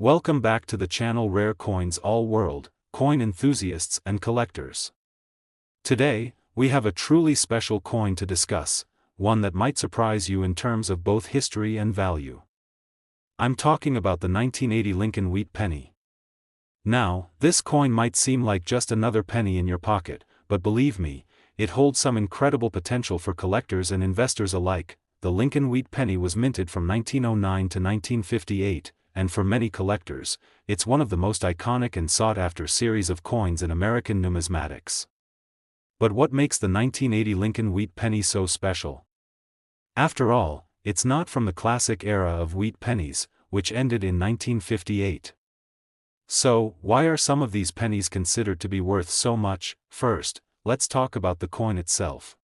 Welcome back to the channel Rare Coins All World, coin enthusiasts and collectors. Today, we have a truly special coin to discuss, one that might surprise you in terms of both history and value. I'm talking about the 1980 Lincoln Wheat penny. Now, this coin might seem like just another penny in your pocket, but believe me, it holds some incredible potential for collectors and investors alike. The Lincoln Wheat penny was minted from 1909 to 1958, and for many collectors, it's one of the most iconic and sought-after series of coins in American numismatics. But what makes the 1980 Lincoln Wheat penny so special? After all, it's not from the classic era of wheat pennies, which ended in 1958. So, why are some of these pennies considered to be worth so much? First, let's talk about the coin itself.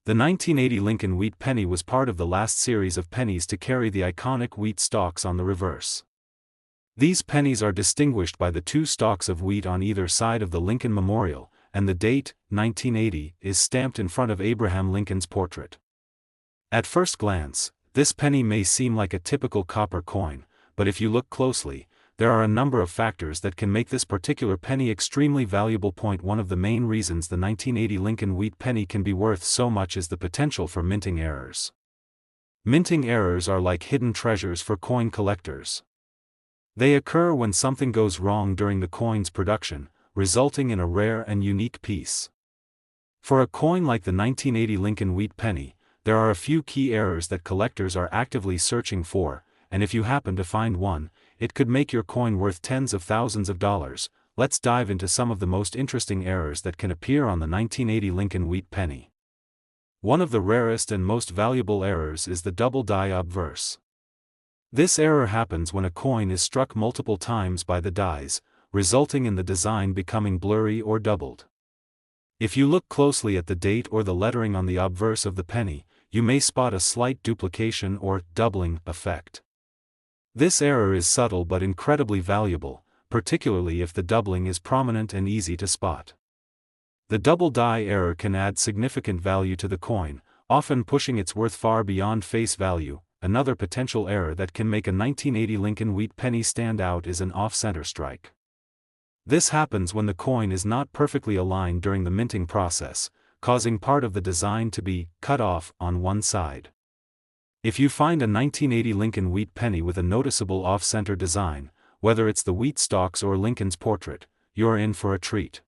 The 1980 Lincoln Wheat penny was part of the last series of pennies to carry the iconic wheat stalks on the reverse. These pennies are distinguished by the two stalks of wheat on either side of the Lincoln Memorial, and the date, 1980, is stamped in front of Abraham Lincoln's portrait. At first glance, this penny may seem like a typical copper coin, but if you look closely, there are a number of factors that can make this particular penny extremely valuable. One of the main reasons the 1980 Lincoln Wheat penny can be worth so much is the potential for minting errors. Minting errors are like hidden treasures for coin collectors. They occur when something goes wrong during the coin's production, resulting in a rare and unique piece. For a coin like the 1980 Lincoln Wheat penny, there are a few key errors that collectors are actively searching for, and if you happen to find one, it could make your coin worth tens of thousands of dollars. Let's dive into some of the most interesting errors that can appear on the 1980 Lincoln Wheat penny. One of the rarest and most valuable errors is the double die obverse. This error happens when a coin is struck multiple times by the dies, resulting in the design becoming blurry or doubled. If you look closely at the date or the lettering on the obverse of the penny, you may spot a slight duplication or doubling effect. This error is subtle but incredibly valuable, particularly if the doubling is prominent and easy to spot. The double die error can add significant value to the coin, often pushing its worth far beyond face value. Another potential error that can make a 1980 Lincoln Wheat penny stand out is an off-center strike. This happens when the coin is not perfectly aligned during the minting process, causing part of the design to be cut off on one side. If you find a 1980 Lincoln Wheat penny with a noticeable off-center design, whether it's the wheat stalks or Lincoln's portrait, you're in for a treat.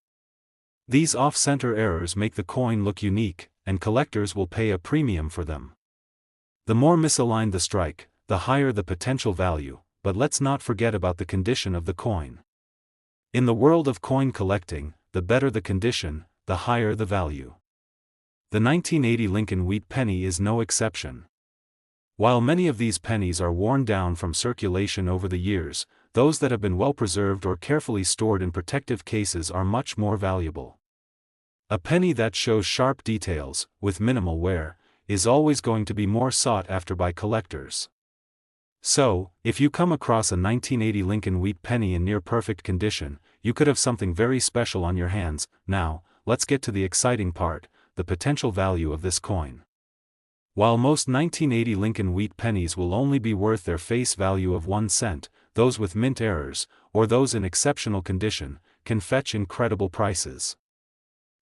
These off-center errors make the coin look unique, and collectors will pay a premium for them. The more misaligned the strike, the higher the potential value, but let's not forget about the condition of the coin. In the world of coin collecting, the better the condition, the higher the value. The 1980 Lincoln Wheat penny is no exception. While many of these pennies are worn down from circulation over the years, those that have been well preserved or carefully stored in protective cases are much more valuable. A penny that shows sharp details, with minimal wear, is always going to be more sought after by collectors. So, if you come across a 1980 Lincoln Wheat penny in near-perfect condition, you could have something very special on your hands. Now, let's get to the exciting part, the potential value of this coin. While most 1980 Lincoln Wheat pennies will only be worth their face value of 1 cent, those with mint errors, or those in exceptional condition, can fetch incredible prices.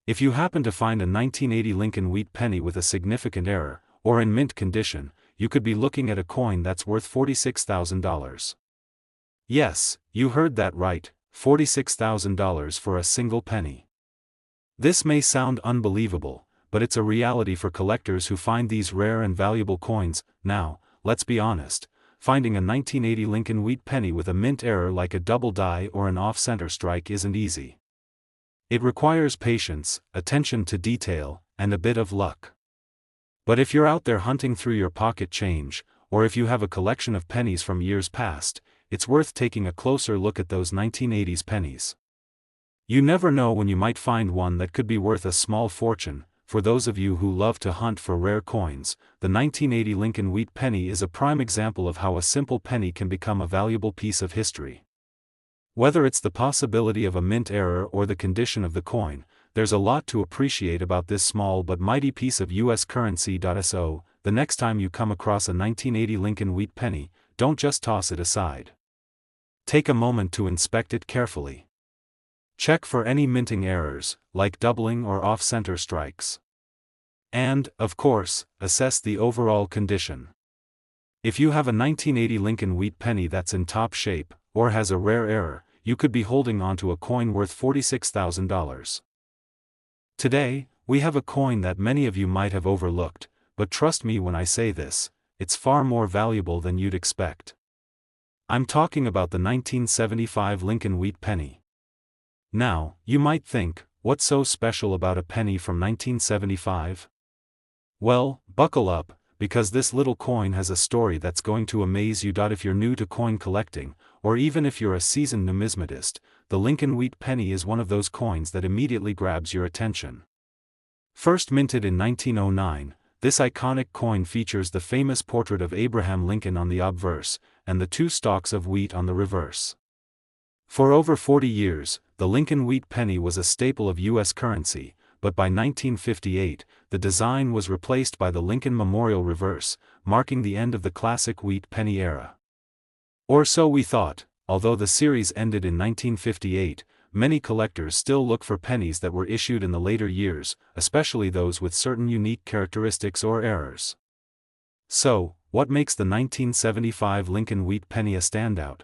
If you happen to find a 1980 Lincoln Wheat penny with a significant error, or in mint condition, you could be looking at a coin that's worth $46,000. Yes, you heard that right, $46,000 for a single penny. This may sound unbelievable, but it's a reality for collectors who find these rare and valuable coins. Now, let's be honest, finding a 1980 Lincoln Wheat penny with a mint error like a double die or an off-center strike isn't easy. It requires patience, attention to detail, and a bit of luck. But if you're out there hunting through your pocket change, or if you have a collection of pennies from years past, it's worth taking a closer look at those 1980s pennies. You never know when you might find one that could be worth a small fortune. For those of you who love to hunt for rare coins, the 1980 Lincoln Wheat penny is a prime example of how a simple penny can become a valuable piece of history. Whether it's the possibility of a mint error or the condition of the coin, there's a lot to appreciate about this small but mighty piece of US currency. So, the next time you come across a 1980 Lincoln Wheat penny, don't just toss it aside. Take a moment to inspect it carefully. Check for any minting errors, like doubling or off-center strikes. And, of course, assess the overall condition. If you have a 1980 Lincoln wheat penny that's in top shape, or has a rare error, you could be holding onto a coin worth $46,000. Today, we have a coin that many of you might have overlooked, but trust me when I say this, it's far more valuable than you'd expect. I'm talking about the 1975 Lincoln wheat penny. Now, you might think, what's so special about a penny from 1975? Well, buckle up, because this little coin has a story that's going to amaze you. If you're new to coin collecting, or even if you're a seasoned numismatist, the Lincoln wheat penny is one of those coins that immediately grabs your attention. First minted in 1909, this iconic coin features the famous portrait of Abraham Lincoln on the obverse, and the two stalks of wheat on the reverse. For over 40 years, the Lincoln wheat penny was a staple of U.S. currency, but by 1958, the design was replaced by the Lincoln Memorial reverse, marking the end of the classic wheat penny era. Or so we thought. Although the series ended in 1958, many collectors still look for pennies that were issued in the later years, especially those with certain unique characteristics or errors. So, what makes the 1975 Lincoln wheat penny a standout?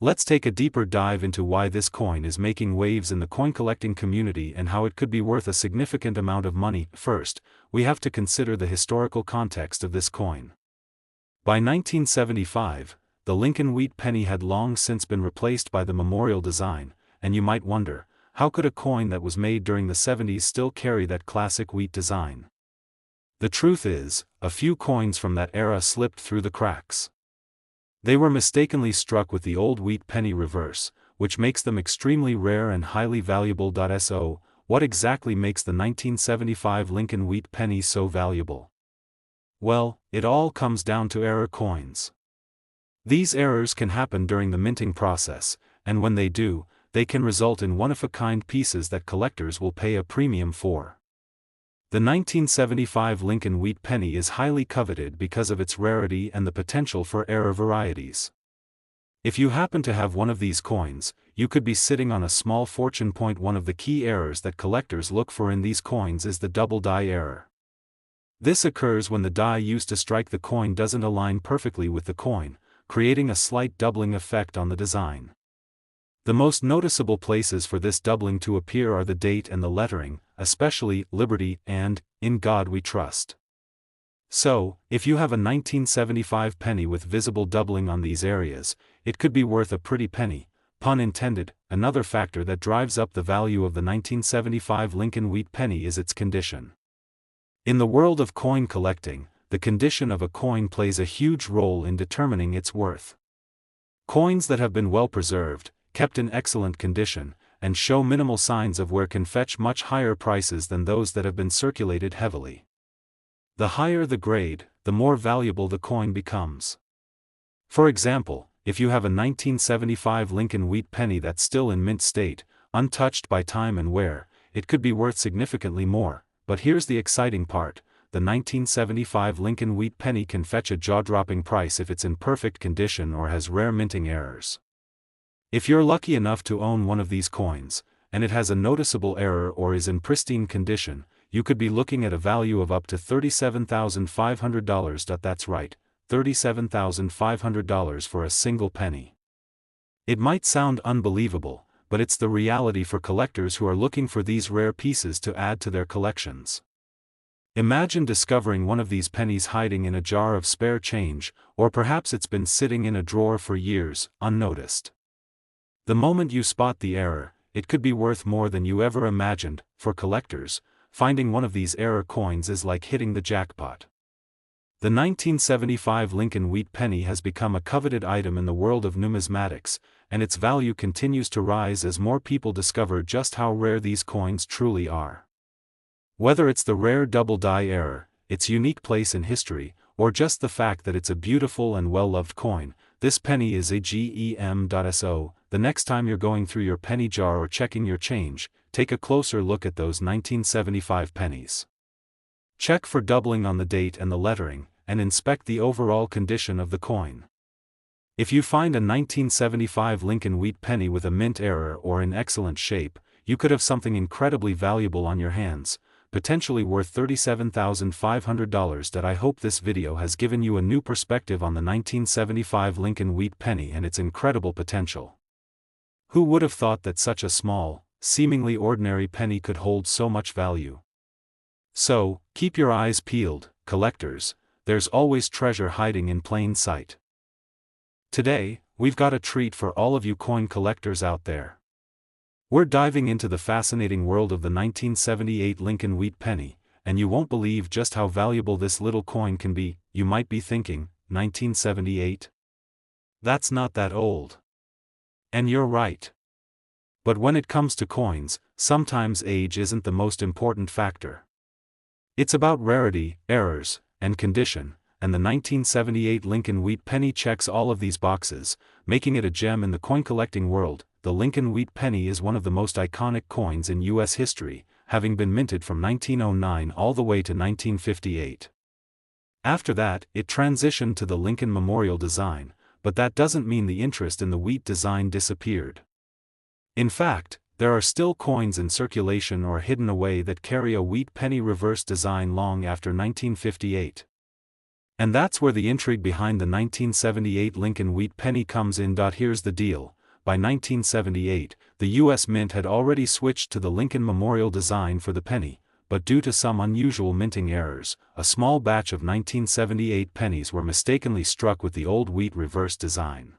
Let's take a deeper dive into why this coin is making waves in the coin collecting community and how it could be worth a significant amount of money. First, we have to consider the historical context of this coin. By 1975, the Lincoln wheat penny had long since been replaced by the memorial design, and you might wonder, how could a coin that was made during the 70s still carry that classic wheat design? The truth is, a few coins from that era slipped through the cracks. They were mistakenly struck with the old wheat penny reverse, which makes them extremely rare and highly valuable. So, what exactly makes the 1975 Lincoln wheat penny so valuable? Well, it all comes down to error coins. These errors can happen during the minting process, and when they do, they can result in one-of-a-kind pieces that collectors will pay a premium for. The 1975 Lincoln wheat penny is highly coveted because of its rarity and the potential for error varieties. If you happen to have one of these coins, you could be sitting on a small fortune. One of the key errors that collectors look for in these coins is the double die error. This occurs when the die used to strike the coin doesn't align perfectly with the coin, creating a slight doubling effect on the design. The most noticeable places for this doubling to appear are the date and the lettering, especially Liberty and In God We Trust. So, if you have a 1975 penny with visible doubling on these areas, it could be worth a pretty penny, pun intended. Another factor that drives up the value of the 1975 Lincoln wheat penny is its condition. In the world of coin collecting, the condition of a coin plays a huge role in determining its worth. Coins that have been well preserved, kept in excellent condition, and show minimal signs of wear can fetch much higher prices than those that have been circulated heavily. The higher the grade, the more valuable the coin becomes. For example, if you have a 1975 Lincoln wheat penny that's still in mint state, untouched by time and wear, it could be worth significantly more. But here's the exciting part: the 1975 Lincoln wheat penny can fetch a jaw-dropping price if it's in perfect condition or has rare minting errors. If you're lucky enough to own one of these coins, and it has a noticeable error or is in pristine condition, you could be looking at a value of up to $37,500. That's right, $37,500 for a single penny. It might sound unbelievable, but it's the reality for collectors who are looking for these rare pieces to add to their collections. Imagine discovering one of these pennies hiding in a jar of spare change, or perhaps it's been sitting in a drawer for years, unnoticed. The moment you spot the error, it could be worth more than you ever imagined. For collectors, finding one of these error coins is like hitting the jackpot. The 1975 Lincoln wheat penny has become a coveted item in the world of numismatics, and its value continues to rise as more people discover just how rare these coins truly are. Whether it's the rare double die error, its unique place in history, or just the fact that it's a beautiful and well-loved coin, this penny is a gem. So, the next time you're going through your penny jar or checking your change, take a closer look at those 1975 pennies. Check for doubling on the date and the lettering, and inspect the overall condition of the coin. If you find a 1975 Lincoln Wheat penny with a mint error or in excellent shape, you could have something incredibly valuable on your hands, potentially worth $37,500. I hope this video has given you a new perspective on the 1975 Lincoln Wheat penny and its incredible potential. Who would have thought that such a small, seemingly ordinary penny could hold so much value? So, keep your eyes peeled, collectors, there's always treasure hiding in plain sight. Today, we've got a treat for all of you coin collectors out there. We're diving into the fascinating world of the 1978 Lincoln Wheat penny, and you won't believe just how valuable this little coin can be. You might be thinking, 1978? That's not that old. And you're right. But when it comes to coins, sometimes age isn't the most important factor. It's about rarity, errors, and condition, and the 1978 Lincoln Wheat penny checks all of these boxes, making it a gem in the coin collecting world. The Lincoln Wheat penny is one of the most iconic coins in U.S. history, having been minted from 1909 all the way to 1958. After that, it transitioned to the Lincoln Memorial design, but that doesn't mean the interest in the wheat design disappeared. In fact, there are still coins in circulation or hidden away that carry a wheat penny reverse design long after 1958. And that's where the intrigue behind the 1978 Lincoln Wheat penny comes in. Here's the deal. By 1978, the U.S. Mint had already switched to the Lincoln Memorial design for the penny, but due to some unusual minting errors, a small batch of 1978 pennies were mistakenly struck with the old wheat reverse design.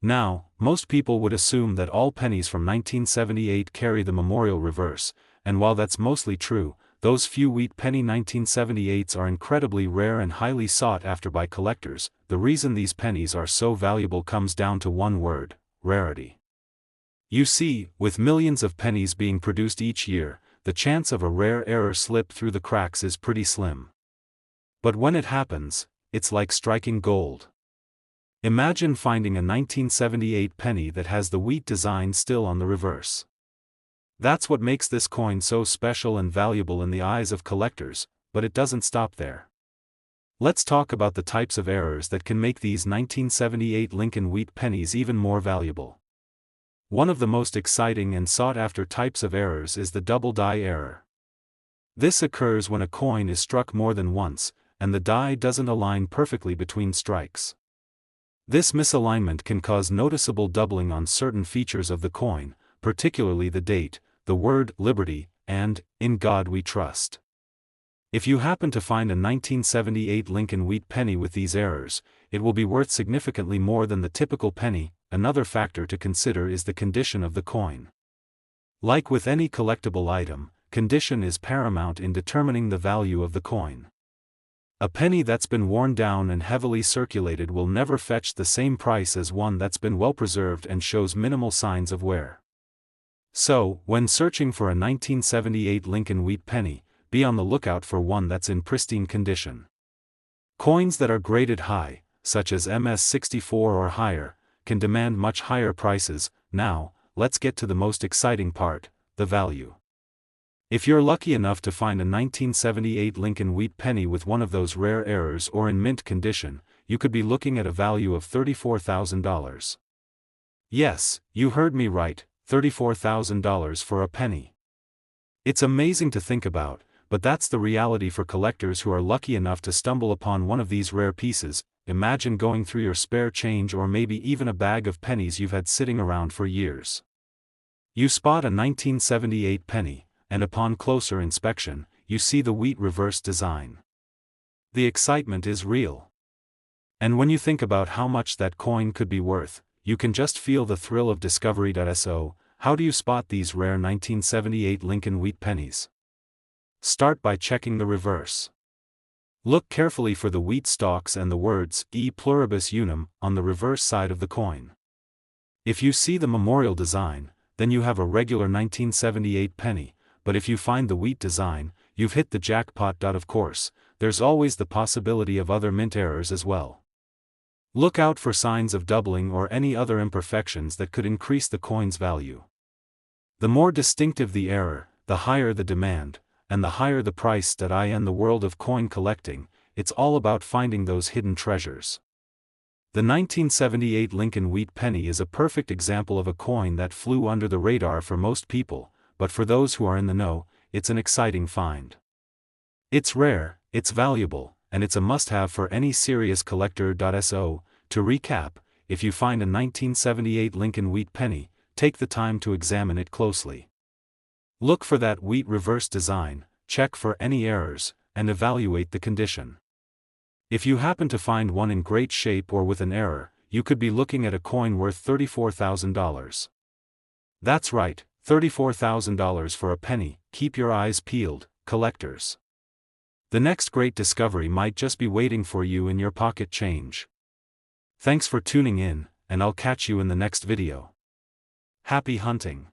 Now, most people would assume that all pennies from 1978 carry the Memorial reverse, and while that's mostly true, those few wheat penny 1978s are incredibly rare and highly sought after by collectors. The reason these pennies are so valuable comes down to one word: rarity. You see, with millions of pennies being produced each year, the chance of a rare error slip through the cracks is pretty slim. But when it happens, it's like striking gold. Imagine finding a 1978 penny that has the wheat design still on the reverse. That's what makes this coin so special and valuable in the eyes of collectors, but it doesn't stop there. Let's talk about the types of errors that can make these 1978 Lincoln Wheat pennies even more valuable. One of the most exciting and sought-after types of errors is the double die error. This occurs when a coin is struck more than once, and the die doesn't align perfectly between strikes. This misalignment can cause noticeable doubling on certain features of the coin, particularly the date, the word liberty, and in God we trust. If you happen to find a 1978 Lincoln Wheat penny with these errors, it will be worth significantly more than the typical penny. Another factor to consider is the condition of the coin. Like with any collectible item, condition is paramount in determining the value of the coin. A penny that's been worn down and heavily circulated will never fetch the same price as one that's been well preserved and shows minimal signs of wear. So, when searching for a 1978 Lincoln Wheat penny, be on the lookout for one that's in pristine condition. Coins that are graded high, such as MS-64 or higher, can demand much higher prices. Now, let's get to the most exciting part, the value. If you're lucky enough to find a 1978 Lincoln Wheat penny with one of those rare errors or in mint condition, you could be looking at a value of $34,000. Yes, you heard me right, $34,000 for a penny. It's amazing to think about, but that's the reality for collectors who are lucky enough to stumble upon one of these rare pieces. Imagine going through your spare change or maybe even a bag of pennies you've had sitting around for years. You spot a 1978 penny, and upon closer inspection, you see the wheat reverse design. The excitement is real. And when you think about how much that coin could be worth, you can just feel the thrill of discovery. So, how do you spot these rare 1978 Lincoln Wheat pennies? Start by checking the reverse. Look carefully for the wheat stalks and the words E pluribus unum on the reverse side of the coin. If you see the Memorial design, then you have a regular 1978 penny, but if you find the wheat design, you've hit the jackpot. Of course, there's always the possibility of other mint errors as well. Look out for signs of doubling or any other imperfections that could increase the coin's value. The more distinctive the error, the higher the demand, and the higher the price. In the world of coin collecting, it's all about finding those hidden treasures. The 1978 Lincoln Wheat penny is a perfect example of a coin that flew under the radar for most people, but for those who are in the know, it's an exciting find. It's rare, it's valuable, and it's a must-have for any serious collector. So, to recap, if you find a 1978 Lincoln Wheat penny, take the time to examine it closely. Look for that wheat reverse design, check for any errors, and evaluate the condition. If you happen to find one in great shape or with an error, you could be looking at a coin worth $34,000. That's right, $34,000 for a penny. Keep your eyes peeled, collectors. The next great discovery might just be waiting for you in your pocket change. Thanks for tuning in, and I'll catch you in the next video. Happy hunting!